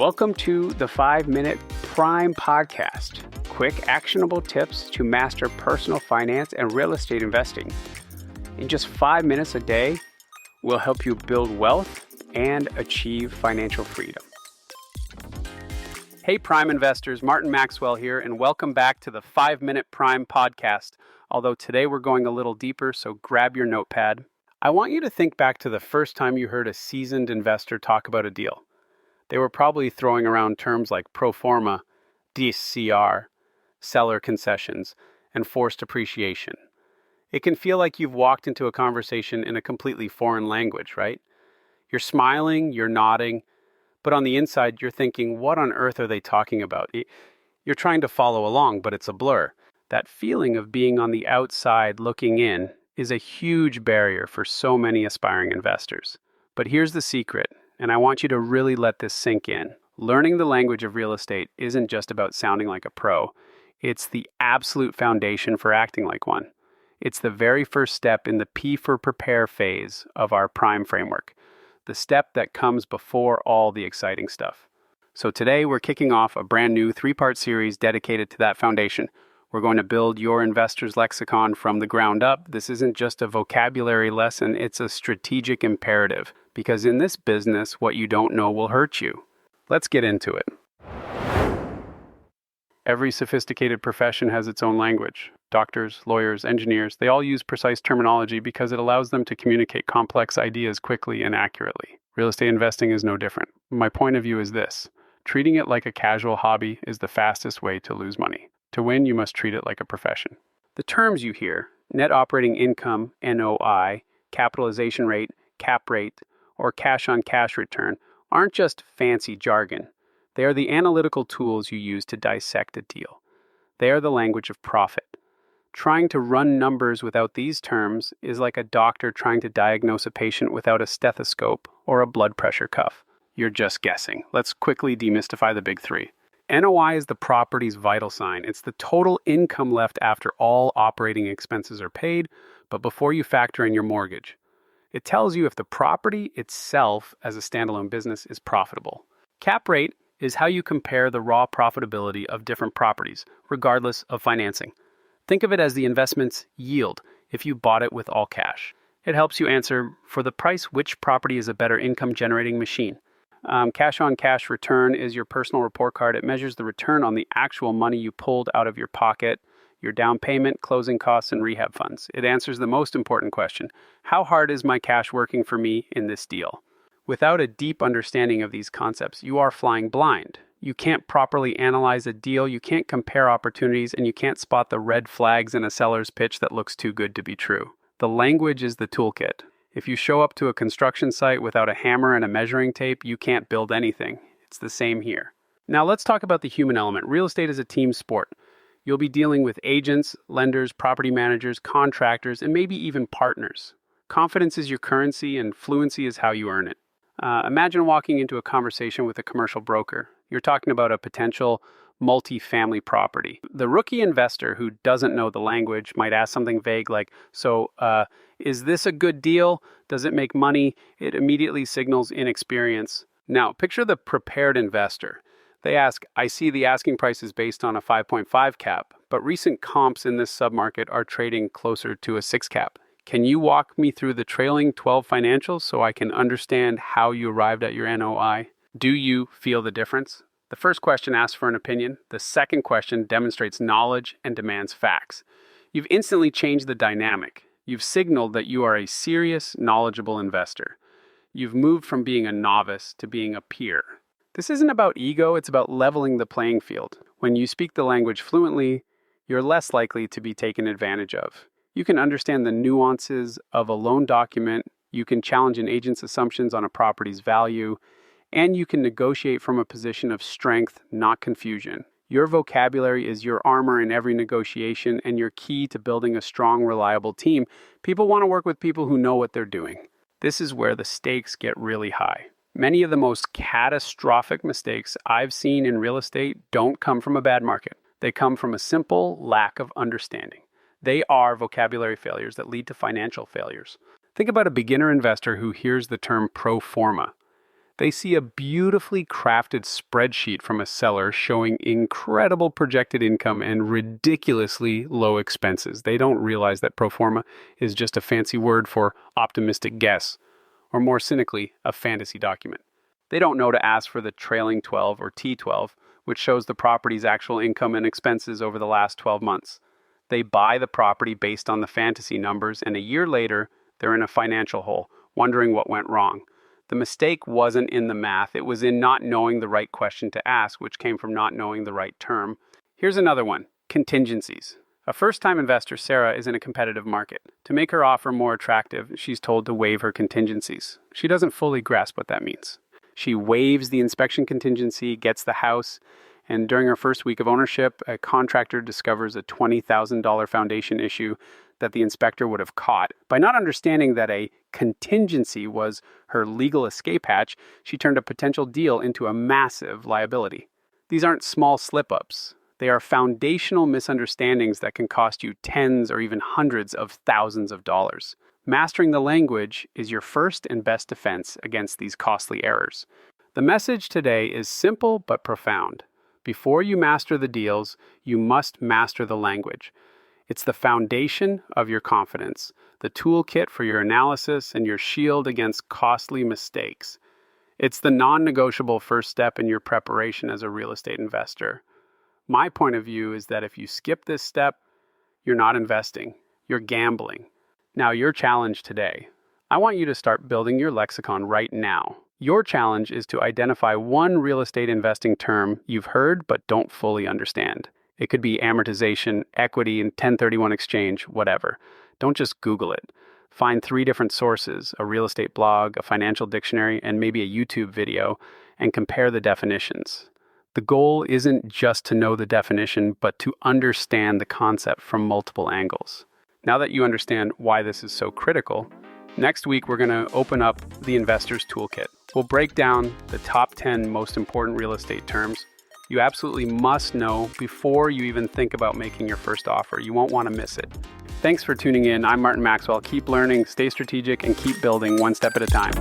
Welcome to the 5-Minute Prime Podcast. Quick, actionable tips to master personal finance and real estate investing. In just 5 minutes a day, we'll help you build wealth and achieve financial freedom. Hey, Prime investors, Martin Maxwell here, and welcome back to the 5-Minute Prime Podcast. Although today we're going a little deeper, so grab your notepad. I want you to think back to the first time you heard a seasoned investor talk about a deal. They were probably throwing around terms like pro forma, DCR, seller concessions, and forced appreciation. It can feel like you've walked into a conversation in a completely foreign language, right? You're smiling, you're nodding, but on the inside you're thinking, what on earth are they talking about? You're trying to follow along, but it's a blur. That feeling of being on the outside looking in is a huge barrier for so many aspiring investors. But here's the secret. And I want you to really let this sink in. Learning the language of real estate isn't just about sounding like a pro. It's the absolute foundation for acting like one. It's the very first step in the P for prepare phase of our Prime framework, the step that comes before all the exciting stuff. So today we're kicking off a brand new 3-part series dedicated to that foundation. We're going to build your investor's lexicon from the ground up. This isn't just a vocabulary lesson, it's a strategic imperative. Because in this business, what you don't know will hurt you. Let's get into it. Every sophisticated profession has its own language. Doctors, lawyers, engineers, they all use precise terminology because it allows them to communicate complex ideas quickly and accurately. Real estate investing is no different. My point of view is this. Treating it like a casual hobby is the fastest way to lose money. To win, you must treat it like a profession. The terms you hear, net operating income, NOI, capitalization rate, cap rate, or cash-on-cash return, aren't just fancy jargon. They are the analytical tools you use to dissect a deal. They are the language of profit. Trying to run numbers without these terms is like a doctor trying to diagnose a patient without a stethoscope or a blood pressure cuff. You're just guessing. Let's quickly demystify the big three. NOI is the property's vital sign. It's the total income left after all operating expenses are paid, but before you factor in your mortgage. It tells you if the property itself as a standalone business is profitable. Cap rate is how you compare the raw profitability of different properties, regardless of financing. Think of it as the investment's yield if you bought it with all cash. It helps you answer, for the price, which property is a better income-generating machine. Cash-on-cash return is your personal report card. It measures the return on the actual money you pulled out of your pocket, your down payment, closing costs, and rehab funds. It answers the most important question. How hard is my cash working for me in this deal? Without a deep understanding of these concepts, you are flying blind. You can't properly analyze a deal, you can't compare opportunities, and you can't spot the red flags in a seller's pitch that looks too good to be true. The language is the toolkit. If you show up to a construction site without a hammer and a measuring tape, you can't build anything. It's the same here. Now let's talk about the human element. Real estate is a team sport. You'll be dealing with agents, lenders, property managers, contractors, and maybe even partners. Confidence is your currency, and fluency is how you earn it. Imagine walking into a conversation with a commercial broker. You're talking about a potential multi-family property. The rookie investor who doesn't know the language might ask something vague like, is this a good deal? Does it make money? It immediately signals inexperience. Now, picture the prepared investor. They ask, I see the asking price is based on a 5.5 cap, but recent comps in this submarket are trading closer to a 6 cap. Can you walk me through the trailing 12 financials so I can understand how you arrived at your NOI? Do you feel the difference? The first question asks for an opinion. The second question demonstrates knowledge and demands facts. You've instantly changed the dynamic. You've signaled that you are a serious, knowledgeable investor. You've moved from being a novice to being a peer. This isn't about ego, it's about leveling the playing field. When you speak the language fluently, you're less likely to be taken advantage of. You can understand the nuances of a loan document, you can challenge an agent's assumptions on a property's value, and you can negotiate from a position of strength, not confusion. Your vocabulary is your armor in every negotiation and your key to building a strong, reliable team. People want to work with people who know what they're doing. This is where the stakes get really high. Many of the most catastrophic mistakes I've seen in real estate don't come from a bad market. They come from a simple lack of understanding. They are vocabulary failures that lead to financial failures. Think about a beginner investor who hears the term pro forma. They see a beautifully crafted spreadsheet from a seller showing incredible projected income and ridiculously low expenses. They don't realize that pro forma is just a fancy word for optimistic guess, or more cynically, a fantasy document. They don't know to ask for the trailing 12 or T12, which shows the property's actual income and expenses over the last 12 months. They buy the property based on the fantasy numbers, and a year later, they're in a financial hole, wondering what went wrong. The mistake wasn't in the math, it was in not knowing the right question to ask, which came from not knowing the right term. Here's another one, contingencies. A first-time investor, Sarah, is in a competitive market. To make her offer more attractive, she's told to waive her contingencies. She doesn't fully grasp what that means. She waives the inspection contingency, gets the house, and during her first week of ownership, a contractor discovers a $20,000 foundation issue that the inspector would have caught. By not understanding that a contingency was her legal escape hatch, she turned a potential deal into a massive liability. These aren't small slip-ups. They are foundational misunderstandings that can cost you tens or even hundreds of thousands of dollars. Mastering the language is your first and best defense against these costly errors. The message today is simple but profound. Before you master the deals, you must master the language. It's the foundation of your confidence, the toolkit for your analysis, and your shield against costly mistakes. It's the non-negotiable first step in your preparation as a real estate investor. My point of view is that if you skip this step, you're not investing, you're gambling. Now, your challenge today. I want you to start building your lexicon right now. Your challenge is to identify one real estate investing term you've heard but don't fully understand. It could be amortization, equity, and 1031 exchange, whatever. Don't just Google it. Find 3 different sources, a real estate blog, a financial dictionary, and maybe a YouTube video, and compare the definitions. The goal isn't just to know the definition, but to understand the concept from multiple angles. Now that you understand why this is so critical, next week we're going to open up the Investor's Toolkit. We'll break down the top 10 most important real estate terms you absolutely must know before you even think about making your first offer. You won't want to miss it. Thanks for tuning in. I'm Martin Maxwell. Keep learning, stay strategic, and keep building one step at a time.